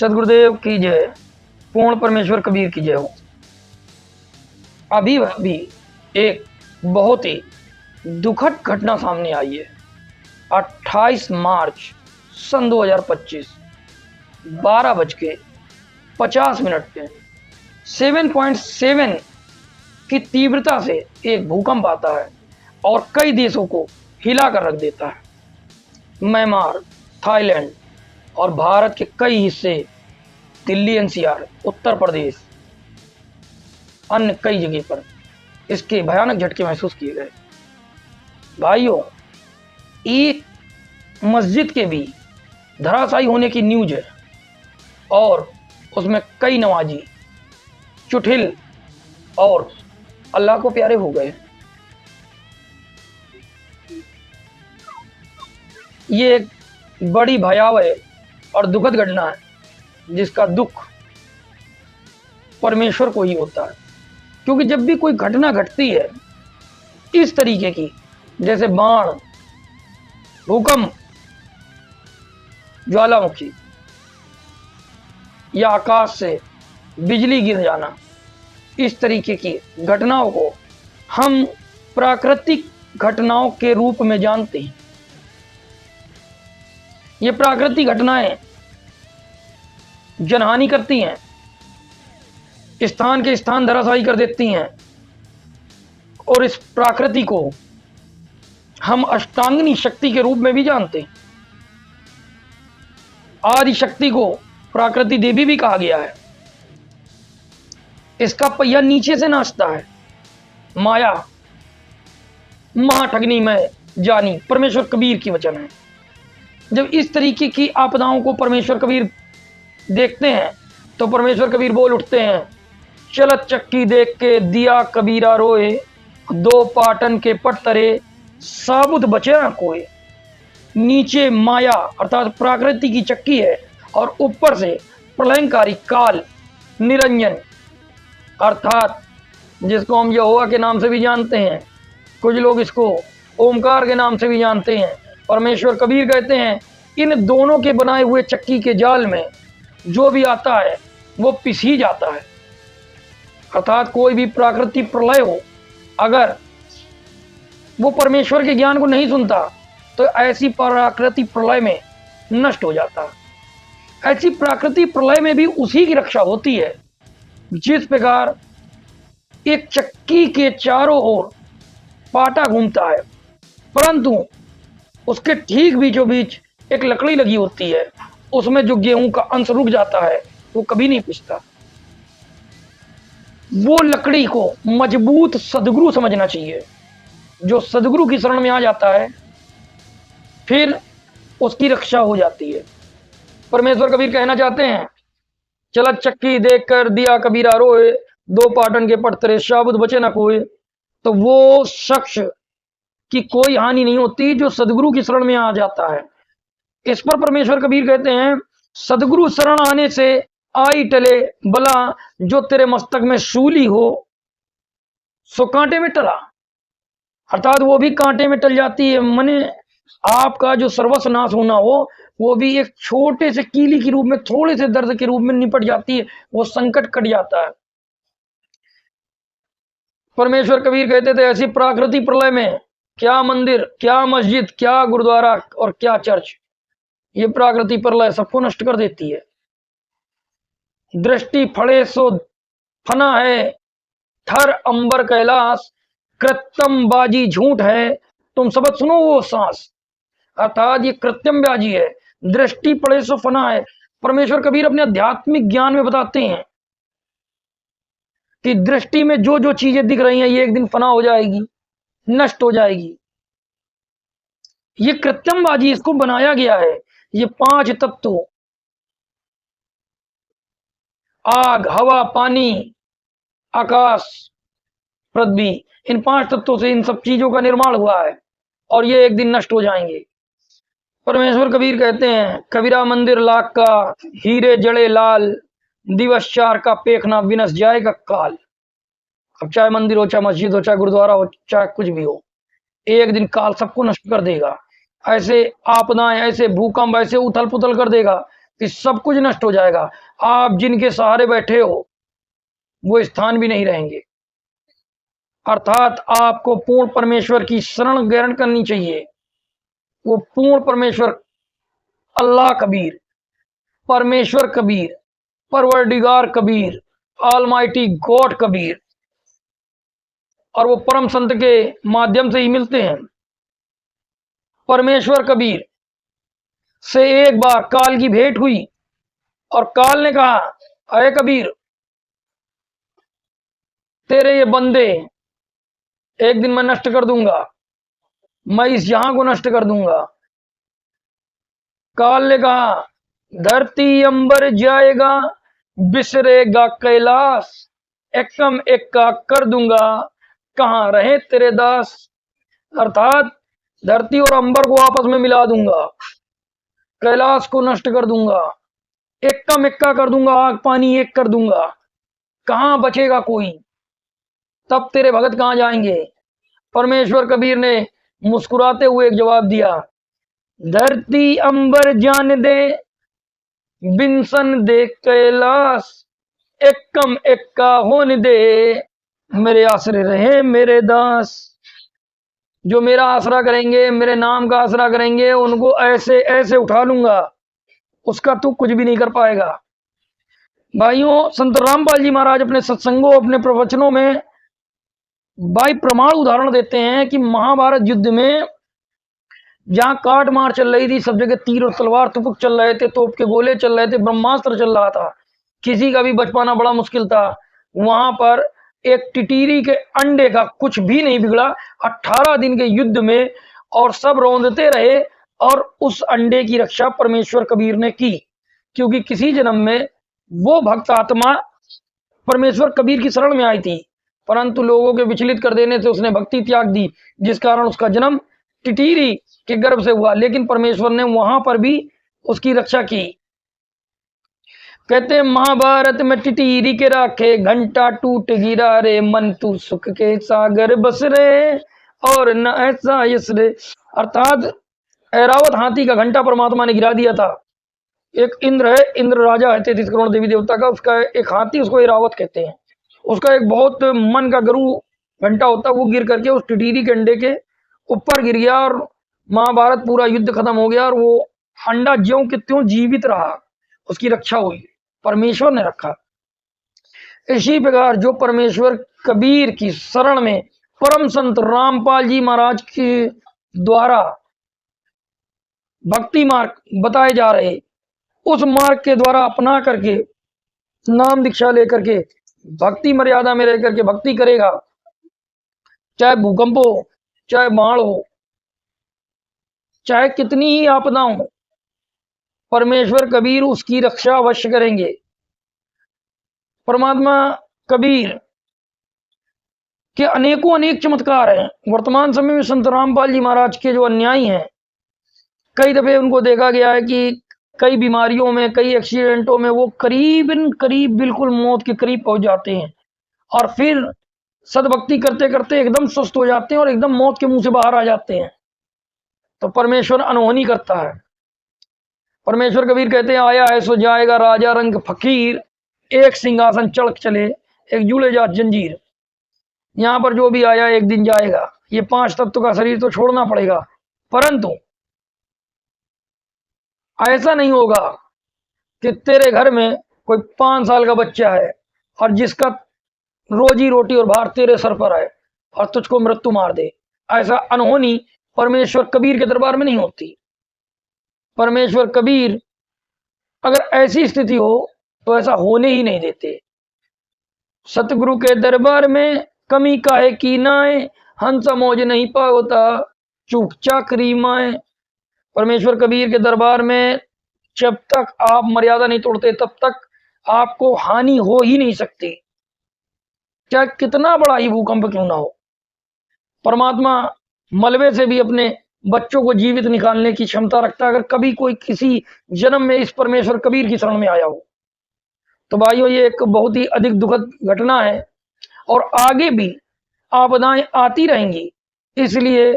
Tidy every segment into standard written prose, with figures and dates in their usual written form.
सदगुरुदेव की जय, पूर्ण परमेश्वर कबीर की जय हो। अभी एक बहुत ही दुखद घटना सामने आई है। 28 मार्च सन 2025 12:50 पे 7.7 की तीव्रता से एक भूकंप आता है और कई देशों को हिला कर रख देता है। म्यांमार, थाईलैंड और भारत के कई हिस्से, दिल्ली एनसीआर, उत्तर प्रदेश, अन्य कई जगह पर इसके भयानक झटके महसूस किए गए। भाइयों, एक मस्जिद के भी धराशायी होने की न्यूज है और उसमें कई नमाजी चुठिल और अल्लाह को प्यारे हो गए। ये एक बड़ी भयावह और दुखद घटना है जिसका दुख परमेश्वर को ही होता है, क्योंकि जब भी कोई घटना घटती है इस तरीके की, जैसे बाढ़, भूकंप, ज्वालामुखी या आकाश से बिजली गिर जाना, इस तरीके की घटनाओं को हम प्राकृतिक घटनाओं के रूप में जानते हैं। ये प्राकृतिक घटनाएं जनहानि करती हैं, स्थान के स्थान धराशायी कर देती हैं और इस प्रकृति को हम अष्टांगिनी शक्ति के रूप में भी जानते हैं। आदि शक्ति को प्राकृति देवी भी कहा गया है। इसका पहिया नीचे से नाचता है। माया महाठगनी में जानी, परमेश्वर कबीर की वचन है। जब इस तरीके की आपदाओं को परमेश्वर कबीर देखते हैं तो परमेश्वर कबीर बोल उठते हैं, चलत चक्की देख के दिया कबीरा रोए, दो पाटन के पट तरे साबुत बचे ना कोई। नीचे माया अर्थात प्रकृति की चक्की है और ऊपर से प्रलयंकारी काल निरंजन अर्थात जिसको हम यहोवा के नाम से भी जानते हैं, कुछ लोग इसको ओमकार के नाम से भी जानते हैं। परमेश्वर कबीर कहते हैं, इन दोनों के बनाए हुए चक्की के जाल में जो भी आता है वो पिस ही जाता है। अर्थात कोई भी प्राकृतिक प्रलय हो, अगर वो परमेश्वर के ज्ञान को नहीं सुनता तो ऐसी प्राकृतिक प्रलय में नष्ट हो जाता है। ऐसी प्राकृतिक प्रलय में भी उसी की रक्षा होती है जिस प्रकार एक चक्की के चारों ओर पाटा घूमता है, परंतु उसके ठीक बीचों बीच एक लकड़ी लगी होती है, उसमें जो गेहूं का अंश रुक जाता है वो कभी नहीं पिसता। वो लकड़ी को मजबूत सदगुरु समझना चाहिए। जो सदगुरु की शरण में आ जाता है फिर उसकी रक्षा हो जाती है। परमेश्वर कबीर कहना चाहते हैं, चलत चक्की देख कर दिया कबीरा रोए, दो पाटन के पट तरे शाबुत बचे ना कोई। तो वो शख्स की कोई हानि नहीं होती जो सदगुरु की शरण में आ जाता है। इस पर परमेश्वर कबीर कहते हैं, सदगुरु शरण आने से आई टले बला, जो तेरे मस्तक में शूली हो सो कांटे में टला। अर्थात वो भी कांटे में टल जाती है। मने आपका जो सर्वस्व नाश होना हो वो भी एक छोटे से कीली के रूप में, थोड़े से दर्द के रूप में निपट जाती है, वो संकट कट जाता है। परमेश्वर कबीर कहते थे, ऐसी प्राकृतिक प्रलय में क्या मंदिर, क्या मस्जिद, क्या गुरुद्वारा और क्या चर्च, ये प्राकृतिक प्रलय सबको नष्ट कर देती है। दृष्टि फड़े सो फना है, थर अंबर कैलाश, कृत्रिम बाजी झूठ है, तुम सबक सुनो वो सांस। अर्थात ये कृत्रिम बाजी है, दृष्टि पड़े सो फना है। परमेश्वर कबीर अपने आध्यात्मिक ज्ञान में बताते हैं कि दृष्टि में जो जो चीजें दिख रही हैं ये एक दिन फना हो जाएगी, नष्ट हो जाएगी। ये कृत्रिम बाजी, इसको बनाया गया है। ये 5 तत्व, आग, हवा, पानी, आकाश, पृथ्वी, इन 5 तत्वों से इन सब चीजों का निर्माण हुआ है और ये एक दिन नष्ट हो जाएंगे। परमेश्वर कबीर कहते हैं, कबीरा मंदिर लाख का, हीरे जड़े लाल, दिवस 4 का पेखना विनस जाएगा काल। अब चाहे मंदिर हो, चाहे मस्जिद हो, चाहे गुरुद्वारा हो, चाहे कुछ भी हो, एक दिन काल सबको नष्ट कर देगा। ऐसे आपदाएं, ऐसे भूकंप, ऐसे उथल पुथल कर देगा कि सब कुछ नष्ट हो जाएगा। आप जिनके सहारे बैठे हो वो स्थान भी नहीं रहेंगे। अर्थात आपको पूर्ण परमेश्वर की शरण ग्रहण करनी चाहिए। वो पूर्ण परमेश्वर, अल्लाह कबीर, परमेश्वर कबीर, परवरदिगार कबीर, ऑलमाइटी गॉड कबीर, और वो परम संत के माध्यम से ही मिलते हैं। परमेश्वर कबीर से एक बार काल की भेंट हुई और काल ने कहा, अरे कबीर, तेरे ये बंदे एक दिन मैं नष्ट कर दूंगा, मैं इस जहां को नष्ट कर दूंगा। काल ने कहा, धरती अंबर जाएगा, बिसरेगा कैलाश, एकम एक्का कर दूंगा, कहां रहे तेरे दास। अर्थात धरती और अंबर को आपस में मिला दूंगा, कैलाश को नष्ट कर दूंगा, एक्का मिक्का कर दूंगा, आग पानी एक कर दूंगा, कहां बचेगा कोई, तब तेरे भगत कहां जाएंगे। परमेश्वर कबीर ने मुस्कुराते हुए एक जवाब दिया, धरती अंबर जान दे, बिनसन दे कैलाश, एक्कम एक्का होने दे, मेरे आसरे रहे मेरे दास। जो मेरा आसरा करेंगे, मेरे नाम का आसरा करेंगे, उनको ऐसे ऐसे उठा लूंगा, उसका तू कुछ भी नहीं कर पाएगा। भाइयों, संत रामपाल जी महाराज अपने सत्संगों, अपने प्रवचनों में भाई प्रमाण उदाहरण देते हैं कि महाभारत युद्ध में जहां काट मार चल रही थी, सब जगह तीर और तलवार तुपुक चल रहे थे, तोप के गोले चल रहे थे, ब्रह्मास्त्र चल रहा था, किसी का भी बच पाना बड़ा मुश्किल था। वहां पर एक टिटीरी के अंडे का कुछ भी नहीं बिगड़ा 18 दिन के युद्ध में, और सब रौंदते रहे, और उस अंडे की रक्षा परमेश्वर कबीर ने की, क्योंकि किसी जन्म में वो भक्त आत्मा परमेश्वर कबीर की शरण में आई थी, परंतु लोगों के विचलित कर देने से उसने भक्ति त्याग दी, जिस कारण उसका जन्म टिटीरी के गर्भ से हुआ। लेकिन परमेश्वर ने वहां पर भी उसकी रक्षा की। कहते हैं, महाभारत में टिटीरी के राखे, घंटा टूट गिरा रे, मन तू सुख के सागर बस रे, और न ऐसा यस रे। अर्थात ऐरावत हाथी का घंटा परमात्मा ने गिरा दिया था। एक इंद्र है, इंद्र राजा है 33 करोड़ देवी देवता का, उसका एक हाथी, उसको ऐरावत कहते हैं। उसका एक बहुत मन का गरु घंटा होता है, वो गिर करके उस टिटीरी के अंडे के ऊपर गिर गया, और महाभारत पूरा युद्ध खत्म हो गया, और वो अंडा ज्यों के त्यों जीवित रहा, उसकी रक्षा हुई, परमेश्वर ने रखा। इसी प्रकार जो परमेश्वर कबीर की शरण में परम संत रामपाल जी महाराज के द्वारा भक्ति मार्ग बताए जा रहे, उस मार्ग के द्वारा अपना करके, नाम दीक्षा लेकर के, भक्ति मर्यादा में रह करके भक्ति करेगा, चाहे भूकंप हो, चाहे बाढ़ हो, चाहे कितनी ही आपदा हो, परमेश्वर कबीर उसकी रक्षा अवश्य करेंगे। परमात्मा कबीर के अनेकों अनेक चमत्कार हैं। वर्तमान समय में संत रामपाल जी महाराज के जो अन्यायी हैं, कई दफे उनको देखा गया है कि कई बीमारियों में, कई एक्सीडेंटों में वो करीबन करीब बिल्कुल मौत के करीब पहुंच जाते हैं, और फिर सदभक्ति करते करते एकदम सुस्त हो जाते हैं और एकदम मौत के मुंह से बाहर आ जाते हैं। तो परमेश्वर अनहोनी करता है। परमेश्वर कबीर कहते हैं, आया है सो जाएगा राजा रंग फकीर, एक सिंहासन चढ़ चले, एक जुड़े जात जंजीर। यहां पर जो भी आया एक दिन जाएगा। ये 5 तत्व का शरीर तो छोड़ना पड़ेगा, परंतु ऐसा नहीं होगा कि तेरे घर में कोई 5 साल का बच्चा है और जिसका रोजी रोटी और भार तेरे सर पर है और तुझको मृत्यु मार दे। ऐसा अनहोनी परमेश्वर कबीर के दरबार में नहीं होती। परमेश्वर कबीर अगर ऐसी स्थिति हो तो ऐसा होने ही नहीं देते। सतगुरु के दरबार में कमी काहे की नाए, हंसा मौज नहीं पाओता, चूक चाकरी माए। परमेश्वर कबीर के दरबार में जब तक आप मर्यादा नहीं तोड़ते तब तक आपको हानि हो ही नहीं सकती, चाहे कितना बड़ा ही भूकंप क्यों ना हो। परमात्मा मलबे से भी अपने बच्चों को जीवित निकालने की क्षमता रखता है, अगर कभी कोई किसी जन्म में इस परमेश्वर कबीर की शरण में आया हो। तो भाइयों, ये एक बहुत ही अधिक दुखद घटना है और आगे भी आपदाएं आती रहेंगी। इसलिए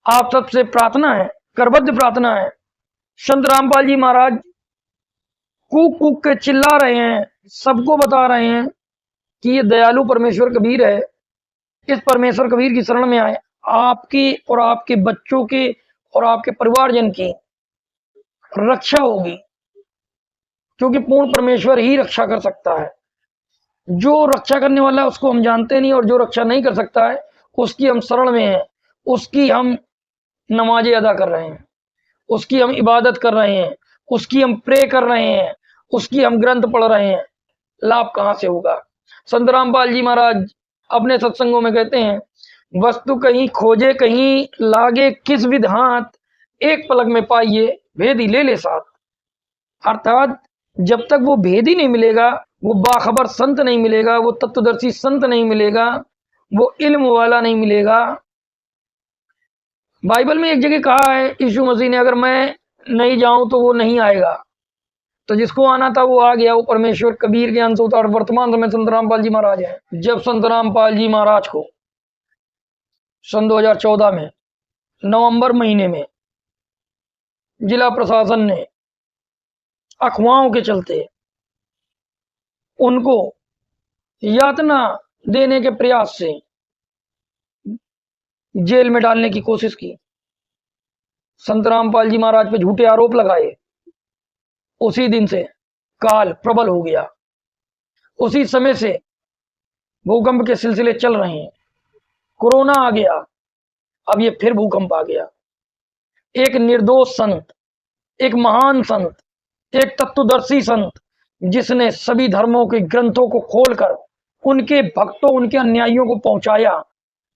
आप सबसे प्रार्थना है, करबद्ध प्रार्थना है, संत रामपाल जी महाराज कूक कूक के चिल्ला रहे हैं, सबको बता रहे हैं कि ये दयालु परमेश्वर कबीर है, इस परमेश्वर कबीर की शरण में आए, आपकी और आपके बच्चों के और आपके परिवारजन की रक्षा होगी, क्योंकि पूर्ण परमेश्वर ही रक्षा कर सकता है। जो रक्षा करने वाला है उसको हम जानते नहीं, और जो रक्षा नहीं कर सकता है उसकी हम शरण में हैं, उसकी हम नमाजें अदा कर रहे हैं, उसकी हम इबादत कर रहे हैं, उसकी हम प्रे कर रहे हैं, उसकी हम ग्रंथ पढ़ रहे हैं। लाभ कहाँ से होगा? संत रामपाल जी महाराज अपने सत्संगों में कहते हैं, वस्तु कहीं खोजे कहीं लागे किस विध हाथ, एक पलक में पाइए भेदी ले ले साथ। अर्थात जब तक वो भेदी नहीं मिलेगा, वो बाखबर संत नहीं मिलेगा, वो तत्वदर्शी संत नहीं मिलेगा, वो इल्म वाला नहीं मिलेगा। बाइबल में एक जगह कहा है यीशु मसीह ने, अगर मैं नहीं जाऊं तो वो नहीं आएगा। तो जिसको आना था वो आ गया, वो परमेश्वर कबीर के अंश और वर्तमान समय संत रामपाल जी महाराज हैं। जब संत रामपाल जी महाराज को सन 2014 में नवंबर महीने में जिला प्रशासन ने अफवाहों के चलते उनको यातना देने के प्रयास से जेल में डालने की कोशिश की, संत रामपाल जी महाराज पे झूठे आरोप लगाए, उसी दिन से काल प्रबल हो गया। उसी समय से भूकंप के सिलसिले चल रहे हैं। कोरोना आ गया, अब ये फिर भूकंप आ गया। एक निर्दोष संत, एक महान संत, एक तत्वदर्शी संत, जिसने सभी धर्मों के ग्रंथों को खोलकर उनके भक्तों, उनके अनुयायियों को पहुंचाया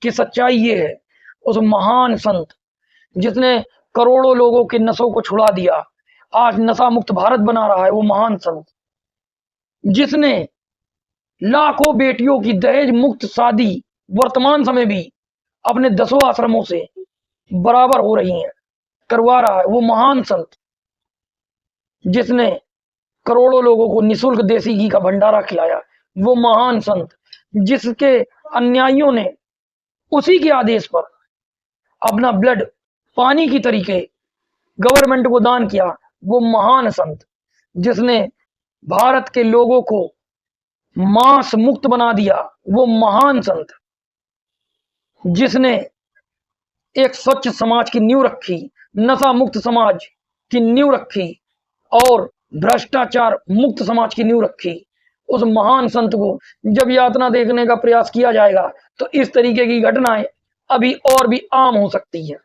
कि सच्चाई ये है, उस महान संत जिसने करोड़ों लोगों के नशों को छुड़ा दिया, आज नशा मुक्त भारत बना रहा है, वो महान संत जिसने लाखों बेटियों की दहेज मुक्त शादी वर्तमान समय भी अपने 10 आश्रमों से बराबर हो रही हैं, करवा रहा है, वो महान संत जिसने करोड़ों लोगों को निःशुल्क देसी घी का भंडारा खिलाया, वो महान संत जिसके अनुयायियों ने उसी के आदेश पर अपना ब्लड पानी की तरीके गवर्नमेंट को दान किया, वो महान संत जिसने भारत के लोगों को मांस मुक्त बना दिया, वो महान संत जिसने एक स्वच्छ समाज की नींव रखी, नशा मुक्त समाज की नींव रखी और भ्रष्टाचार मुक्त समाज की नींव रखी। उस महान संत को जब यातना देखने का प्रयास किया जाएगा तो इस तरीके की घटनाएं अभी और भी आम हो सकती है,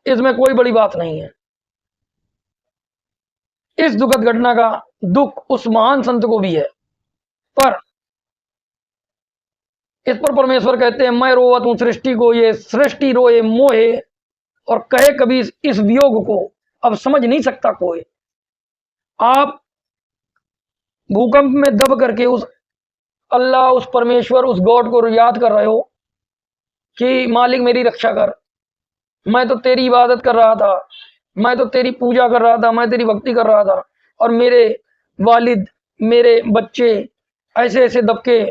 इसमें कोई बड़ी बात नहीं है। इस दुखद घटना का दुख उस महान संत को भी है, पर इस पर परमेश्वर कहते हैं, मैं रोवत हूं सृष्टि को, ये सृष्टि रोए मोहे, और कहे कभी इस वियोग को अब समझ नहीं सकता कोई। आप भूकंप में दब करके उस अल्लाह, उस परमेश्वर, उस गॉड को याद कर रहे हो कि मालिक मेरी रक्षा कर, मैं तो तेरी इबादत कर रहा था, मैं तो तेरी पूजा कर रहा था, मैं तेरी भक्ति कर रहा था, और मेरे वालिद, मेरे बच्चे ऐसे ऐसे दबके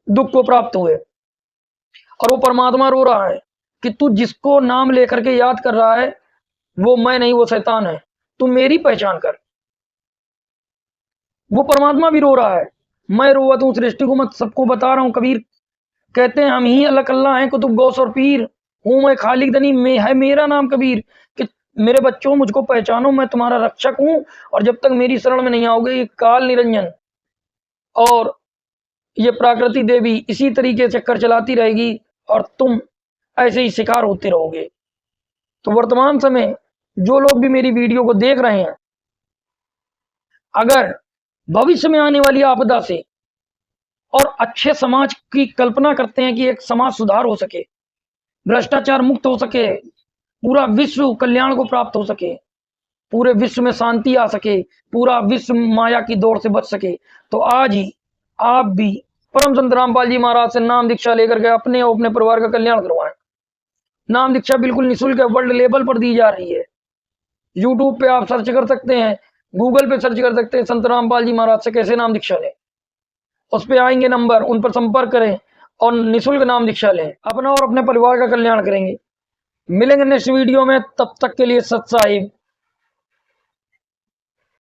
दुख को प्राप्त हुए। और वो परमात्मा रो रहा है कि तू जिसको नाम लेकर के याद कर रहा है वो मैं नहीं, वो शैतान है, तू मेरी पहचान कर। वो परमात्मा भी रो रहा है, मैं रोवत हूं सृष्टि को, मैं सबको बता रहा हूं। कबीर कहते हैं, हम ही अल्लाह अल्लाह हैं, कुतुब गौस और पीर हूं मैं खालिक दनी, में है मेरा नाम कबीर, कि मेरे बच्चों मुझको पहचानो, मैं तुम्हारा रक्षक हूं, और जब तक मेरी शरण में नहीं आओगे ये काल निरंजन और ये प्राकृति देवी इसी तरीके से चक्कर चलाती रहेगी और तुम ऐसे ही शिकार होते रहोगे। तो वर्तमान समय जो लोग भी मेरी वीडियो को देख रहे हैं, अगर भविष्य में आने वाली आपदा से और अच्छे समाज की कल्पना करते हैं कि एक समाज सुधार हो सके, भ्रष्टाचार मुक्त हो सके, पूरा विश्व कल्याण को प्राप्त हो सके, पूरे विश्व में शांति आ सके, पूरा विश्व माया की दौड़ से बच सके, तो आज ही आप भी परम संत रामपाल जी महाराज से नाम दीक्षा लेकर के अपने और अपने परिवार का कल्याण करवाएं। नाम दीक्षा बिल्कुल निःशुल्क है, वर्ल्ड लेवल पर दी जा रही है। यूट्यूब पे आप सर्च कर सकते हैं, गूगल पे सर्च कर सकते हैं, संत रामपाल जी महाराज से कैसे नाम दीक्षा लें, उस पे आएंगे नंबर, उन पर संपर्क करें और निःशुल्क नाम दीक्षा लें, अपना और अपने परिवार का कल्याण करेंगे। मिलेंगे नेक्स्ट वीडियो में, तब तक के लिए सत साहिब।